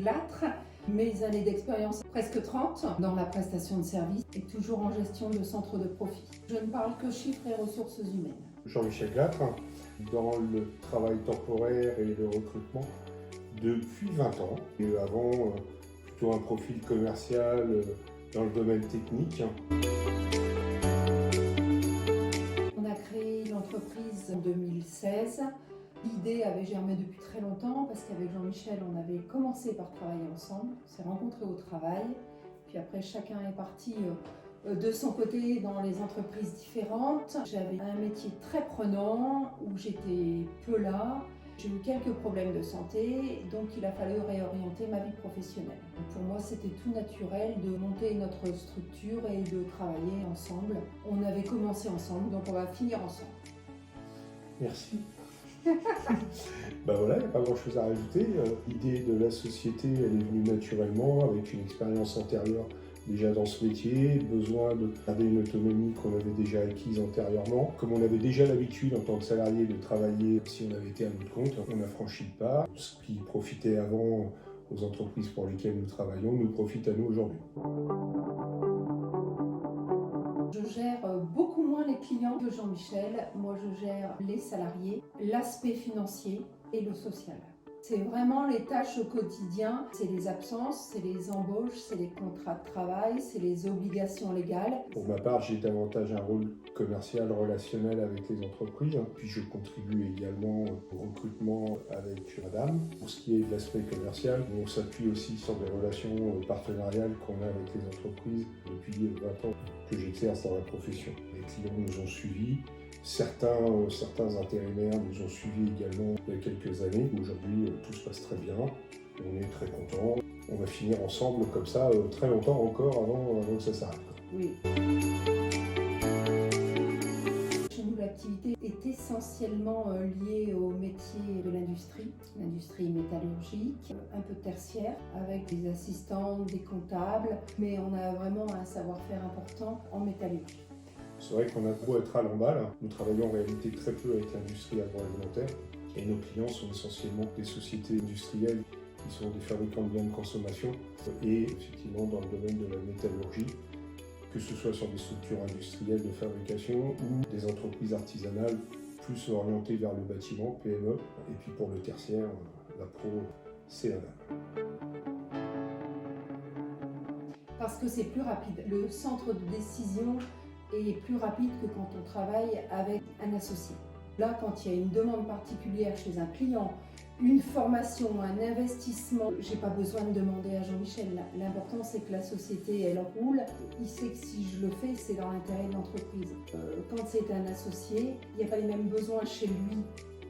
Glâtre. Mes années d'expérience, presque 30, dans la prestation de services et toujours en gestion de centres de profit. Je ne parle que chiffres et ressources humaines. Jean-Michel Glâtre, dans le travail temporaire et le recrutement depuis 20 ans. Et avant, plutôt un profil commercial dans le domaine technique. On a créé l'entreprise en 2016. L'idée avait germé depuis très longtemps parce qu'avec Jean-Michel, on avait commencé par travailler ensemble. On s'est rencontrés au travail. Puis après, chacun est parti de son côté dans les entreprises différentes. J'avais un métier très prenant où j'étais peu là. J'ai eu quelques problèmes de santé, donc il a fallu réorienter ma vie professionnelle. Donc pour moi, c'était tout naturel de monter notre structure et de travailler ensemble. On avait commencé ensemble, donc on va finir ensemble. Merci. Ben voilà, il n'y a pas grand chose à rajouter. L'idée de la société, elle est venue naturellement avec une expérience antérieure déjà dans ce métier, besoin de garder une autonomie qu'on avait déjà acquise antérieurement. Comme on avait déjà l'habitude en tant que salarié de travailler si on avait été à notre compte, on a franchi le pas. Ce qui profitait avant aux entreprises pour lesquelles nous travaillons nous profite à nous aujourd'hui. Je gère beaucoup moins les clients que Jean-Michel. Moi, je gère les salariés, l'aspect financier et le social. C'est vraiment les tâches au quotidien, c'est les absences, c'est les embauches, c'est les contrats de travail, c'est les obligations légales. Pour ma part, j'ai davantage un rôle commercial, relationnel avec les entreprises. Puis je contribue également au recrutement avec madame. Pour ce qui est de l'aspect commercial, on s'appuie aussi sur des relations partenariales qu'on a avec les entreprises depuis 20 ans que j'exerce dans la profession. Les clients nous ont suivis. Certains intérimaires nous ont suivis également il y a quelques années. Aujourd'hui, tout se passe très bien. On est très contents. On va finir ensemble comme ça très longtemps encore avant que ça s'arrête. Oui. Chez nous, l'activité est essentiellement liée au métier de l'industrie métallurgique, un peu tertiaire, avec des assistants, des comptables, mais on a vraiment un savoir-faire important en métallurgie. C'est vrai qu'on a beau être à l'emballe, nous travaillons en réalité très peu avec l'industrie agroalimentaire et nos clients sont essentiellement des sociétés industrielles qui sont des fabricants de biens de consommation et effectivement dans le domaine de la métallurgie, que ce soit sur des structures industrielles de fabrication ou des entreprises artisanales plus orientées vers le bâtiment, PME, et puis pour le tertiaire, la pro, CADA. Parce que c'est plus rapide. Le centre de décision est plus rapide que quand on travaille avec un associé. Là, quand il y a une demande particulière chez un client, une formation, un investissement, j'ai pas besoin de demander à Jean-Michel. L'important, c'est que la société, elle roule. Il sait que si je le fais, c'est dans l'intérêt de l'entreprise. Quand c'est un associé, il n'y a pas les mêmes besoins chez lui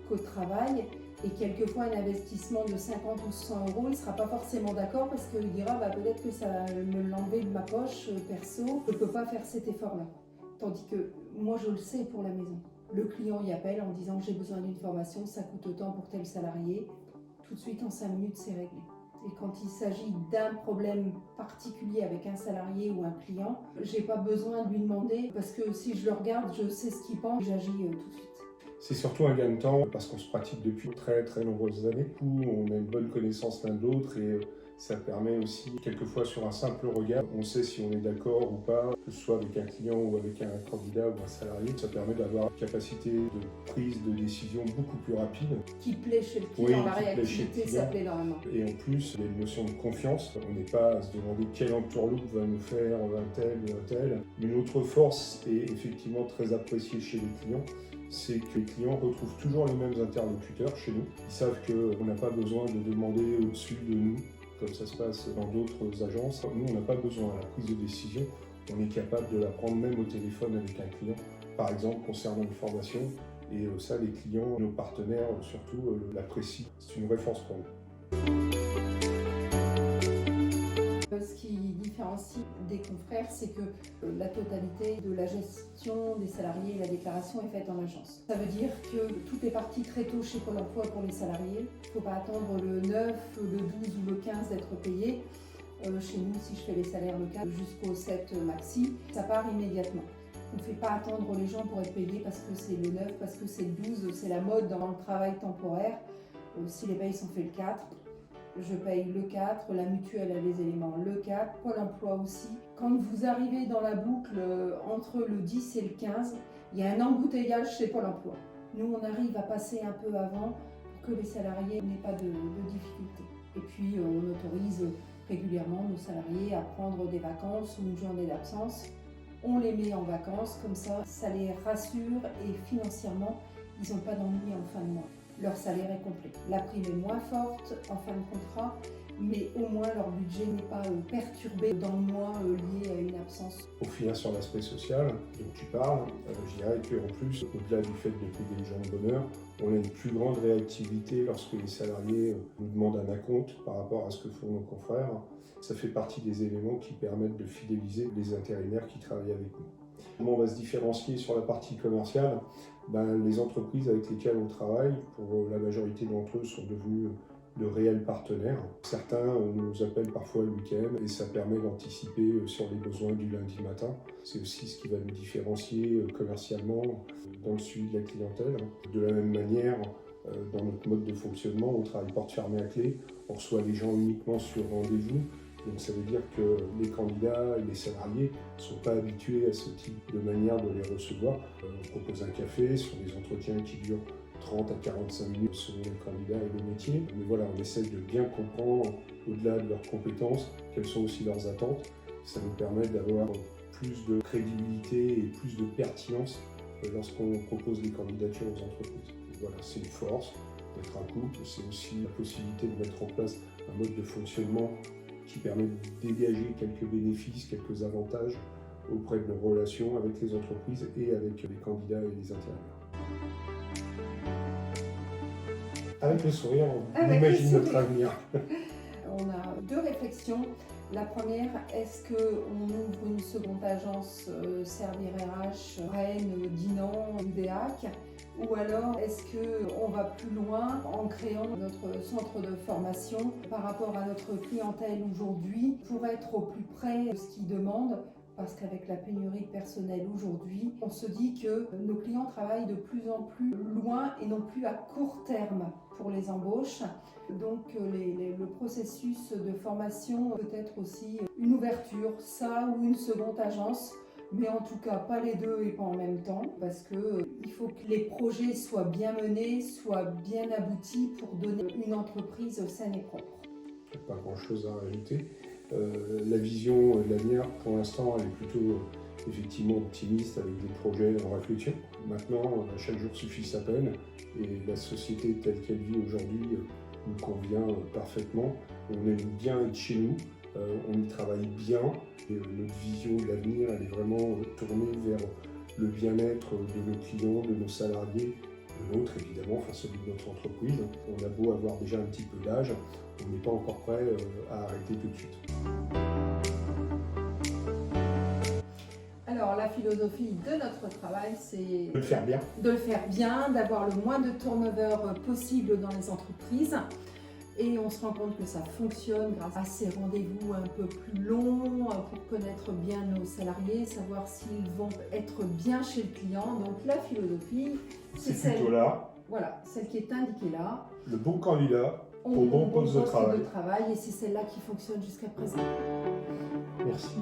qu'au travail. Et quelquefois, un investissement de 50 ou 100 euros, il ne sera pas forcément d'accord parce qu'il dira peut-être que ça va me l'enlever de ma poche perso, je ne peux pas faire cet effort-là. Tandis que moi, je le sais pour la maison. Le client y appelle en disant que j'ai besoin d'une formation, ça coûte autant pour tel salarié. Tout de suite, en 5 minutes, c'est réglé. Et quand il s'agit d'un problème particulier avec un salarié ou un client, je n'ai pas besoin de lui demander parce que si je le regarde, je sais ce qu'il pense, j'agis tout de suite. C'est surtout un gain de temps parce qu'on se pratique depuis très très nombreuses années. Du coup, on a une bonne connaissance l'un de l'autre et ça permet aussi, quelquefois sur un simple regard, on sait si on est d'accord ou pas, que ce soit avec un client ou avec un candidat ou un salarié. Ça permet d'avoir une capacité de prise de décision beaucoup plus rapide. Qui plaît chez le client, la réactivité, ça plaît énormément. Et en plus, il y a une notion de confiance. On n'est pas à se demander quelle entourloupe va nous faire un tel ou un tel. Une autre force, et effectivement très appréciée chez les clients, c'est que les clients retrouvent toujours les mêmes interlocuteurs chez nous. Ils savent qu'on n'a pas besoin de demander au-dessus de nous, comme ça se passe dans d'autres agences. Nous, on n'a pas besoin. À la prise de décision, on est capable de la prendre même au téléphone avec un client, par exemple concernant une formation. Et ça, les clients, nos partenaires surtout, l'apprécient. C'est une vraie force pour nous. Ce qui différencie des confrères, c'est que la totalité de la gestion des salariés et la déclaration est faite en agence. Ça veut dire que tout est parti très tôt chez Pôle emploi pour les salariés. Il ne faut pas attendre le 9, le 12 ou le 15 d'être payé. Chez nous, si je fais les salaires le 4 jusqu'au 7 maxi, ça part immédiatement. On ne fait pas attendre les gens pour être payés parce que c'est le 9, parce que c'est le 12, c'est la mode dans le travail temporaire. Si les payes sont faits le 4, je paye le 4, la mutuelle a des éléments le 4, Pôle emploi aussi. Quand vous arrivez dans la boucle entre le 10 et le 15, il y a un embouteillage chez Pôle emploi. Nous, on arrive à passer un peu avant pour que les salariés n'aient pas de difficultés. Et puis, on autorise régulièrement nos salariés à prendre des vacances ou une journée d'absence. On les met en vacances, comme ça les rassure et financièrement, ils n'ont pas d'ennui en fin de mois. Leur salaire est complet. La prime est moins forte en fin de contrat, mais au moins leur budget n'est pas perturbé dans le mois lié à une absence. Pour finir sur l'aspect social dont tu parles, je dirais qu'en plus, au-delà du fait de payer les gens de bonheur, on a une plus grande réactivité lorsque les salariés nous demandent un acompte par rapport à ce que font nos confrères. Ça fait partie des éléments qui permettent de fidéliser les intérimaires qui travaillent avec nous. Comment on va se différencier sur la partie commerciale? Les entreprises avec lesquelles on travaille, pour la majorité d'entre eux, sont devenus de réels partenaires. Certains nous appellent parfois le week-end et ça permet d'anticiper sur les besoins du lundi matin. C'est aussi ce qui va nous différencier commercialement dans le suivi de la clientèle. De la même manière, dans notre mode de fonctionnement, on travaille porte fermée à clé, on reçoit les gens uniquement sur rendez-vous. Donc ça veut dire que les candidats et les salariés ne sont pas habitués à ce type de manière de les recevoir. On propose un café sur des entretiens qui durent 30 à 45 minutes selon les candidats et le métier. Mais voilà, on essaie de bien comprendre, au-delà de leurs compétences, quelles sont aussi leurs attentes. Ça nous permet d'avoir plus de crédibilité et plus de pertinence lorsqu'on propose des candidatures aux entreprises. Donc voilà, c'est une force d'être un couple, c'est aussi la possibilité de mettre en place un mode de fonctionnement qui permet de dégager quelques bénéfices, quelques avantages auprès de nos relations avec les entreprises et avec les candidats et les intérimaires. Avec le sourire, on imagine notre avenir. On a deux réflexions. La première, est-ce qu'on ouvre une seconde agence Servir RH, Rennes, Dinan, UDEAC, ou alors est-ce qu'on va plus loin en créant notre centre de formation par rapport à notre clientèle aujourd'hui pour être au plus près de ce qu'ils demandent? Parce qu'avec la pénurie de personnel aujourd'hui, on se dit que nos clients travaillent de plus en plus loin et non plus à court terme pour les embauches. Donc le processus de formation peut être aussi une ouverture, ça ou une seconde agence, mais en tout cas pas les deux et pas en même temps, parce qu'il faut que les projets soient bien menés, soient bien aboutis pour donner une entreprise saine et propre. Pas grand-chose à rajouter. La vision de l'avenir, pour l'instant, elle est plutôt effectivement optimiste avec des projets en réflexion. Maintenant, chaque jour suffit sa peine et la société telle qu'elle vit aujourd'hui nous convient parfaitement. On aime bien être chez nous, on y travaille bien et notre vision de l'avenir, elle est vraiment tournée vers le bien-être de nos clients, de nos salariés, de nôtre évidemment, enfin celui de notre entreprise. On a beau avoir déjà un petit peu d'âge, on n'est pas encore prêt à arrêter tout de suite. Alors la philosophie de notre travail, c'est De le faire bien. De le faire bien, d'avoir le moins de turnover possible dans les entreprises. Et on se rend compte que ça fonctionne grâce à ces rendez-vous un peu plus longs pour connaître bien nos salariés, savoir s'ils vont être bien chez le client. Donc la philosophie, c'est plutôt là. Voilà, celle qui est indiquée là. Le bon candidat au bon poste de travail. Et c'est celle-là qui fonctionne jusqu'à présent. Merci.